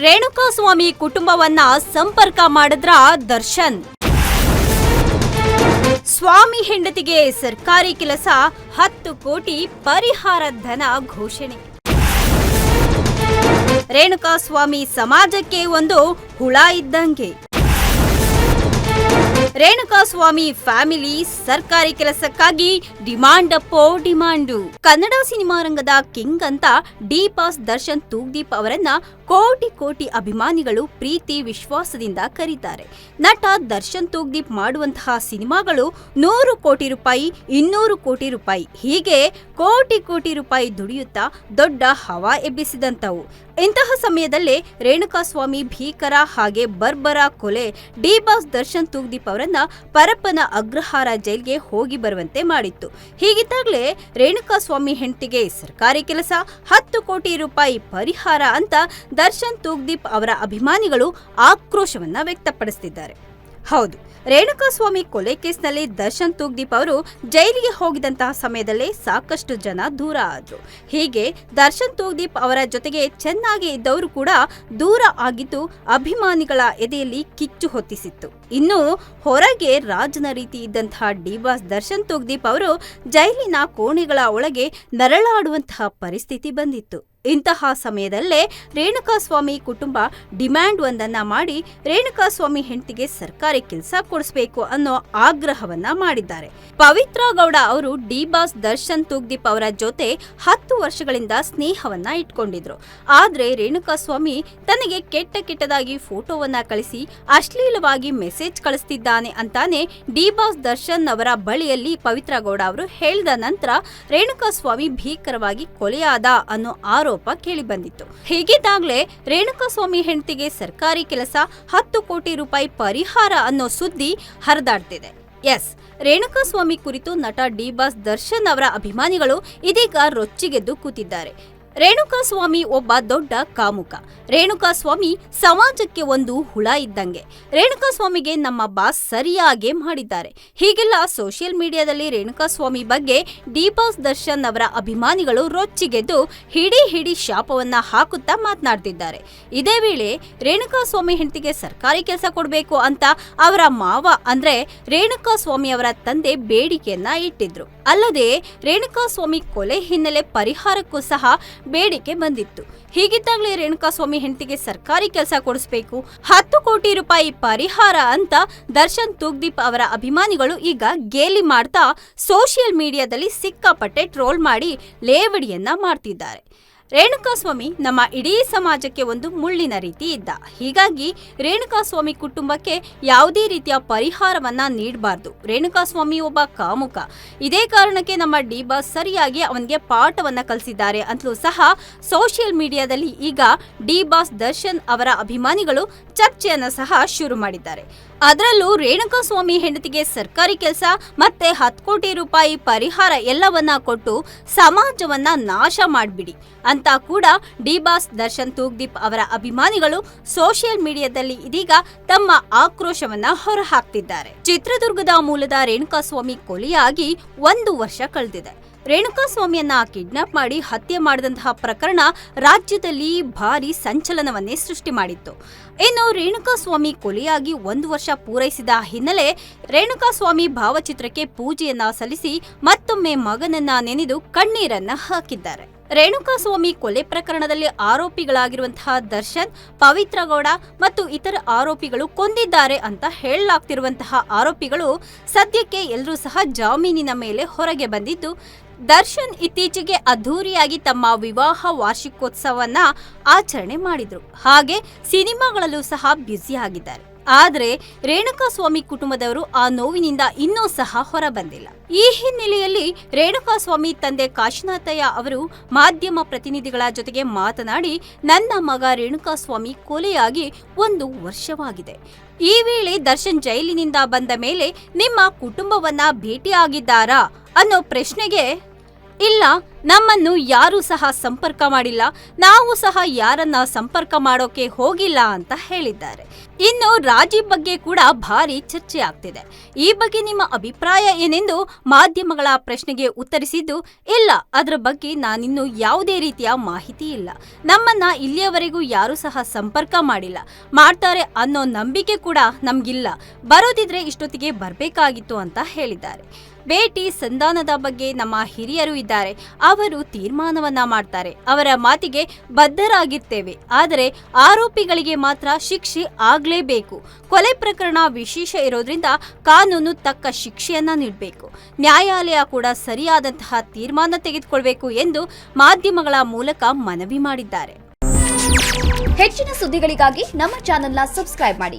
ರೇಣುಕಾಸ್ವಾಮಿ ಕುಟುಂಬವನ್ನ ಸಂಪರ್ಕ ಮಾಡಿದ್ರ ದರ್ಶನ್. ಸ್ವಾಮಿ ಹೆಂಡತಿಗೆ ಸರ್ಕಾರಿ ಕೆಲಸ, 10 ಕೋಟಿ ಪರಿಹಾರ ಧನ ಘೋಷಣೆ. ರೇಣುಕಾಸ್ವಾಮಿ ಸಮಾಜಕ್ಕೆ ಒಂದು ಹುಳ ಇದ್ದಂಗೆ. ರೇಣುಕಾಸ್ವಾಮಿ ಫ್ಯಾಮಿಲಿ ಸರ್ಕಾರಿ ಕೆಲಸಕ್ಕಾಗಿ ಡಿಮಾಂಡ್ ಅಪ್ಪೋ ಡಿಮಾಂಡು. ಕನ್ನಡ ಸಿನಿಮಾ ರಂಗದ ಕಿಂಗ್ ಅಂತ ಡಿ ಬಾಸ್ ದರ್ಶನ್ ತೂಗ್ದೀಪ್ ಅವರನ್ನ ಕೋಟಿ ಕೋಟಿ ಅಭಿಮಾನಿಗಳು ಪ್ರೀತಿ ವಿಶ್ವಾಸದಿಂದ ಕರೀತಾರೆ. ನಟ ದರ್ಶನ್ ತೂಗ್ದೀಪ್ ಮಾಡುವಂತಹ ಸಿನಿಮಾಗಳು 100 ಕೋಟಿ ರೂಪಾಯಿ, 200 ಕೋಟಿ ರೂಪಾಯಿ ಹೀಗೆ ಕೋಟಿ ಕೋಟಿ ರೂಪಾಯಿ ದುಡಿಯುತ್ತಾ ದೊಡ್ಡ ಹವಾ ಎಬ್ಬಿಸಿದಂತವು. ಇಂತಹ ಸಮಯದಲ್ಲೇ ರೇಣುಕಾಸ್ವಾಮಿ ಭೀಕರ ಹಾಗೆ ಬರ್ಬರ ಕೊಲೆ ಡಿ ಬಾಸ್ ದರ್ಶನ್ ತೂಗ್ದೀಪ್ ಅವರನ್ನ ಪರಪ್ಪನ ಅಗ್ರಹಾರ ಜೈಲ್ಗೆ ಹೋಗಿ ಬರುವಂತೆ ಮಾಡಿತ್ತು. ಹೀಗಿದ್ದಾಗಲೇ ರೇಣುಕಾಸ್ವಾಮಿ ಹೆಂಡತಿಗೆ ಸರ್ಕಾರಿ ಕೆಲಸ, 10 ಕೋಟಿ ರೂಪಾಯಿ ಪರಿಹಾರ ಅಂತ ದರ್ಶನ್ ತೂಗ್ದೀಪ್ ಅವರ ಅಭಿಮಾನಿಗಳು ಆಕ್ರೋಶವನ್ನ ವ್ಯಕ್ತಪಡಿಸುತ್ತಿದ್ದಾರೆ. ಹೌದು, ರೇಣುಕಾಸ್ವಾಮಿ ಕೊಲೆ ಕೇಸ್ನಲ್ಲಿ ದರ್ಶನ್ ತೂಗ್ದೀಪ್ ಅವರು ಜೈಲಿಗೆ ಹೋಗಿದಂತಹ ಸಮಯದಲ್ಲೇ ಸಾಕಷ್ಟು ಜನ ದೂರ ಆದ್ರು. ಹೀಗೆ ದರ್ಶನ್ ತೂಗ್ದೀಪ್ ಅವರ ಜೊತೆಗೆ ಚೆನ್ನಾಗಿ ಇದ್ದವರು ಕೂಡ ದೂರ ಆಗಿದ್ದು ಅಭಿಮಾನಿಗಳ ಎದೆಯಲ್ಲಿ ಕಿಚ್ಚು ಹೊತ್ತಿಸಿತ್ತು. ಇನ್ನು ಹೊರಗೆ ರಾಜನ ರೀತಿ ಇದ್ದಂತಹ ಡಿ ಬಾಸ್ ದರ್ಶನ್ ತೂಗ್ದೀಪ್ ಅವರು ಜೈಲಿನ ಕೋಣೆಗಳ ಒಳಗೆ ನರಳಾಡುವಂತಹ ಪರಿಸ್ಥಿತಿ ಬಂದಿತ್ತು. ಇಂತಹ ಸಮಯದಲ್ಲೇ ರೇಣುಕಾಸ್ವಾಮಿ ಕುಟುಂಬ ಡಿಮ್ಯಾಂಡ್ ಒಂದನ್ನ ಮಾಡಿ ರೇಣುಕಾಸ್ವಾಮಿ ಹೆಂಡತಿಗೆ ಸರ್ಕಾರಿ ಕೆಲಸ ಕೊಡಿಸಬೇಕು ಅನ್ನೋ ಆಗ್ರಹವನ್ನ ಮಾಡಿದ್ದಾರೆ. ಪವಿತ್ರ ಗೌಡ ಅವರು ಡಿ ಬಾಸ್ ದರ್ಶನ್ ತೂಗ್ದೀಪ್ ಅವರ ಜೊತೆ 10 ವರ್ಷಗಳಿಂದ ಸ್ನೇಹವನ್ನ ಇಟ್ಕೊಂಡಿದ್ರು. ಆದ್ರೆ ರೇಣುಕಾಸ್ವಾಮಿ ತನಗೆ ಕೆಟ್ಟದಾಗಿ ಫೋಟೋವನ್ನ ಕಳಿಸಿ ಅಶ್ಲೀಲವಾಗಿ ಮೆಸೇಜ್ ಕಳಿಸ್ತಿದ್ದಾನೆ ಅಂತಾನೆ ಡಿ ಬಾಸ್ ದರ್ಶನ್ ಅವರ ಬಳಿಯಲ್ಲಿ ಪವಿತ್ರ ಗೌಡ ಅವರು ಹೇಳಿದ ನಂತರ ರೇಣುಕಾಸ್ವಾಮಿ ಭೀಕರವಾಗಿ ಕೊಲೆಯಾದ ಅನ್ನೋ ಆರೋಪ ಕೇಳಿ ಬಂದಿತ್ತು. ಹೀಗಿದ್ದಾಗಲೇ ರೇಣುಕಾಸ್ವಾಮಿ ಹೆಂಡತಿಗೆ ಸರ್ಕಾರಿ ಕೆಲಸ, 10 ಕೋಟಿ ರೂಪಾಯಿ ಪರಿಹಾರ ಅನ್ನೋ ಸುದ್ದಿ ಹರಿದಾಡ್ತಿದೆ. ಎಸ್, ರೇಣುಕಾಸ್ವಾಮಿ ಕುರಿತು ನಟ ಡಿ ಬಾಸ್ ದರ್ಶನ್ ಅವರ ಅಭಿಮಾನಿಗಳು ಇದೀಗ ರೊಚ್ಚಿಗೆದ್ದು ಕೂತಿದ್ದಾರೆ. ರೇಣುಕಾಸ್ವಾಮಿ ಒಬ್ಬ ದೊಡ್ಡ ಕಾಮುಕ. ರೇಣುಕಾಸ್ವಾಮಿ ಸಮಾಜಕ್ಕೆ ಒಂದು ಹುಳ ಇದ್ದಂಗೆ. ರೇಣುಕಾಸ್ವಾಮಿಗೆ ನಮ್ಮ ಬಾಸ್ ಸರಿಯಾಗಿ ಮಾಡಿದ್ದಾರೆ. ಹೀಗೆಲ್ಲ ಸೋಷಿಯಲ್ ಮೀಡಿಯಾದಲ್ಲಿ ರೇಣುಕಾಸ್ವಾಮಿ ಬಗ್ಗೆ ಡಿ ಬಾಸ್ ದರ್ಶನ್ ಅವರ ಅಭಿಮಾನಿಗಳು ರೊಚ್ಚಿಗೆದ್ದು ಹಿಡಿ ಶಾಪವನ್ನ ಹಾಕುತ್ತಾ ಮಾತನಾಡ್ತಿದ್ದಾರೆ. ಇದೇ ವೇಳೆ ರೇಣುಕಾಸ್ವಾಮಿ ಹೆಂಡತಿಗೆ ಸರ್ಕಾರಿ ಕೆಲಸ ಕೊಡಬೇಕು ಅಂತ ಅವರ ಮಾವ ಅಂದ್ರೆ ರೇಣುಕಾಸ್ವಾಮಿ ಅವರ ತಂದೆ ಬೇಡಿಕೆಯನ್ನ ಇಟ್ಟಿದ್ರು. ಅಲ್ಲದೆ ರೇಣುಕಾಸ್ವಾಮಿ ಕೊಲೆ ಹಿನ್ನೆಲೆ ಪರಿಹಾರಕ್ಕೂ ಸಹ ಬೇಡಿಕೆ ಬಂದಿತ್ತು. ಹೀಗಿದ್ದಾಗಲೇ ರೇಣುಕಾಸ್ವಾಮಿ ಹೆಂಡತಿಗೆ ಸರ್ಕಾರಿ ಕೆಲಸ ಕೊಡಿಸಬೇಕು, 10 ಕೋಟಿ ರೂಪಾಯಿ ಪರಿಹಾರ ಅಂತ ದರ್ಶನ್ ತೂಗ್ದೀಪ್ ಅವರ ಅಭಿಮಾನಿಗಳು ಈಗ ಗೇಲಿ ಮಾಡ್ತಾ ಸೋಷಿಯಲ್ ಮೀಡಿಯಾದಲ್ಲಿ ಸಿಕ್ಕಾಪಟ್ಟೆ ಟ್ರೋಲ್ ಮಾಡಿ ಲೇವಡಿಯನ್ನ ಮಾಡ್ತಿದ್ದಾರೆ. ರೇಣುಕಾಸ್ವಾಮಿ ನಮ್ಮ ಇಡೀ ಸಮಾಜಕ್ಕೆ ಒಂದು ಮುಳ್ಳಿನ ರೀತಿ ಇದ್ದ. ಹೀಗಾಗಿ ರೇಣುಕಾಸ್ವಾಮಿ ಕುಟುಂಬಕ್ಕೆ ಯಾವುದೇ ರೀತಿಯ ಪರಿಹಾರವನ್ನ ನೀಡಬಾರ್ದು. ರೇಣುಕಾಸ್ವಾಮಿ ಒಬ್ಬ ಕಾಮುಕ. ಇದೇ ಕಾರಣಕ್ಕೆ ನಮ್ಮ ಡಿ ಬಾಸ್ ಸರಿಯಾಗಿ ಅವನಿಗೆ ಪಾಠವನ್ನ ಕಲಿಸಿದ್ದಾರೆ ಅಂತಲೂ ಸಹ ಸೋಷಿಯಲ್ ಮೀಡಿಯಾದಲ್ಲಿ ಈಗ ಡಿ ಬಾಸ್ ದರ್ಶನ್ ಅವರ ಅಭಿಮಾನಿಗಳು ಚರ್ಚೆಯನ್ನ ಸಹ ಶುರು ಮಾಡಿದ್ದಾರೆ. ಅದರಲ್ಲೂ ರೇಣುಕಾಸ್ವಾಮಿ ಹೆಂಡತಿಗೆ ಸರ್ಕಾರಿ ಕೆಲಸ ಮತ್ತೆ 10 ಕೋಟಿ ರೂಪಾಯಿ ಪರಿಹಾರ ಎಲ್ಲವನ್ನ ಕೊಟ್ಟು ಸಮಾಜವನ್ನ ನಾಶ ಮಾಡಿಬಿಡಿ ಅಂತ ಕೂಡ ಡಿ ಬಾಸ್ ದರ್ಶನ್ ತೂಗ್ದೀಪ್ ಅವರ ಅಭಿಮಾನಿಗಳು ಸೋಷಿಯಲ್ ಮೀಡಿಯಾದಲ್ಲಿ ಇದೀಗ ತಮ್ಮ ಆಕ್ರೋಶವನ್ನ ಹೊರಹಾಕ್ತಿದ್ದಾರೆ. ಚಿತ್ರದುರ್ಗದ ಮೂಲದ ರೇಣುಕಾಸ್ವಾಮಿ ಕೊಲೆಯಾಗಿ 1 ವರ್ಷ ಕಳೆದಿದೆ. ರೇಣುಕಾಸ್ವಾಮಿಯನ್ನ ಕಿಡ್ನಾಪ್ ಮಾಡಿ ಹತ್ಯೆ ಮಾಡಿದಂತಹ ಪ್ರಕರಣ ರಾಜ್ಯದಲ್ಲಿ ಭಾರಿ ಸಂಚಲನವನ್ನೇ ಸೃಷ್ಟಿ ಮಾಡಿತ್ತು. ಇನ್ನು ರೇಣುಕಾಸ್ವಾಮಿ ಕೊಲೆಯಾಗಿ 1 ವರ್ಷ ಪೂರೈಸಿದ ಹಿನ್ನೆಲೆ ರೇಣುಕಾಸ್ವಾಮಿ ಭಾವಚಿತ್ರಕ್ಕೆ ಪೂಜೆಯನ್ನ ಸಲ್ಲಿಸಿ ಮತ್ತೊಮ್ಮೆ ಮಗನನ್ನ ನೆನೆದು ಕಣ್ಣೀರನ್ನ ಹಾಕಿದ್ದಾರೆ. ರೇಣುಕಾಸ್ವಾಮಿ ಕೊಲೆ ಪ್ರಕರಣದಲ್ಲಿ ಆರೋಪಿಗಳಾಗಿರುವಂತಹ ದರ್ಶನ್, ಪವಿತ್ರ ಗೌಡ ಮತ್ತು ಇತರ ಆರೋಪಿಗಳು ಕೊಂದಿದ್ದಾರೆ ಅಂತ ಹೇಳಲಾಗ್ತಿರುವಂತಹ ಆರೋಪಿಗಳು ಸದ್ಯಕ್ಕೆ ಎಲ್ಲರೂ ಸಹ ಜಾಮೀನಿನ ಮೇಲೆ ಹೊರಗೆ ಬಂದಿದ್ದು, ದರ್ಶನ್ ಇತ್ತೀಚೆಗೆ ಅದ್ಧೂರಿಯಾಗಿ ತಮ್ಮ ವಿವಾಹ ವಾರ್ಷಿಕೋತ್ಸವವನ್ನ ಆಚರಣೆ ಮಾಡಿದ್ರು. ಹಾಗೆ ಸಿನಿಮಾಗಳಲ್ಲೂ ಸಹ ಬ್ಯುಸಿ ಆಗಿದ್ದಾರೆ. ಆದರೆ ರೇಣುಕಾಸ್ವಾಮಿ ಕುಟುಂಬದವರು ಆ ನೋವಿನಿಂದ ಇನ್ನೂ ಸಹ ಹೊರಬಂದಿಲ್ಲ. ಈ ಹಿನ್ನೆಲೆಯಲ್ಲಿ ರೇಣುಕಾಸ್ವಾಮಿ ತಂದೆ ಕಾಶಿನಾಥಯ್ಯ ಅವರು ಮಾಧ್ಯಮ ಪ್ರತಿನಿಧಿಗಳ ಜೊತೆಗೆ ಮಾತನಾಡಿ, ನನ್ನ ಮಗ ರೇಣುಕಾಸ್ವಾಮಿ ಕೊಲೆಯಾಗಿ 1 ವರ್ಷವಾಗಿದೆ. ಈ ವೇಳೆ ದರ್ಶನ್ ಜೈಲಿನಿಂದ ಬಂದ ಮೇಲೆ ನಿಮ್ಮ ಕುಟುಂಬವನ್ನ ಭೇಟಿಯಾಗಿದ್ದಾರಾ ಅನ್ನೋ ಪ್ರಶ್ನೆಗೆ, ಇಲ್ಲ, ನಮ್ಮನ್ನು ಯಾರೂ ಸಹ ಸಂಪರ್ಕ ಮಾಡಿಲ್ಲ, ನಾವು ಸಹ ಯಾರನ್ನ ಸಂಪರ್ಕ ಮಾಡೋಕೆ ಹೋಗಿಲ್ಲ ಅಂತ ಹೇಳಿದ್ದಾರೆ. ಇನ್ನು ರಾಜೀವ್ ಬಗ್ಗೆ ಕೂಡ ಭಾರಿ ಚರ್ಚೆ ಆಗ್ತಿದೆ. ಈ ಬಗ್ಗೆ ನಿಮ್ಮ ಅಭಿಪ್ರಾಯ ಏನೆಂದು ಮಾಧ್ಯಮಗಳ ಪ್ರಶ್ನೆಗೆ ಉತ್ತರಿಸಿದ್ದು, ಇಲ್ಲ, ಅದರ ಬಗ್ಗೆ ನಾನಿನ್ನು ಯಾವುದೇ ರೀತಿಯ ಮಾಹಿತಿ ಇಲ್ಲ. ನಮ್ಮನ್ನ ಇಲ್ಲಿಯವರೆಗೂ ಯಾರೂ ಸಹ ಸಂಪರ್ಕ ಮಾಡಿಲ್ಲ, ಮಾಡ್ತಾರೆ ಅನ್ನೋ ನಂಬಿಕೆ ಕೂಡ ನಮ್ಗಿಲ್ಲ. ಬರೋದಿದ್ರೆ ಇಷ್ಟೊತ್ತಿಗೆ ಬರಬೇಕಾಗಿತ್ತು ಅಂತ ಹೇಳಿದ್ದಾರೆ. ಭೇಟಿ ಸಂಧಾನದ ಬಗ್ಗೆ ನಮ್ಮ ಹಿರಿಯರು ಇದ್ದಾರೆ, ಅವರು ತೀರ್ಮಾನವನ್ನ ಮಾಡ್ತಾರೆ. ಅವರ ಮಾತಿಗೆ ಬದ್ಧರಾಗಿರ್ತೇವೆ. ಆದರೆ ಆರೋಪಿಗಳಿಗೆ ಮಾತ್ರ ಶಿಕ್ಷೆ ಆಗಲೇಬೇಕು. ಕೊಲೆ ಪ್ರಕರಣ ವಿಶೇಷ ಇರೋದ್ರಿಂದ ಕಾನೂನು ತಕ್ಕ ಶಿಕ್ಷೆಯನ್ನ ನೀಡಬೇಕು. ನ್ಯಾಯಾಲಯ ಕೂಡ ಸರಿಯಾದಂತಹ ತೀರ್ಮಾನ ತೆಗೆದುಕೊಳ್ಬೇಕು ಎಂದು ಮಾಧ್ಯಮಗಳ ಮೂಲಕ ಮನವಿ ಮಾಡಿದ್ದಾರೆ. ಹೆಚ್ಚಿನ ಸುದ್ದಿಗಳಿಗಾಗಿ ನಮ್ಮ ಚಾನೆಲ್ನ ಸಬ್ಸ್ಕ್ರೈಬ್ ಮಾಡಿ.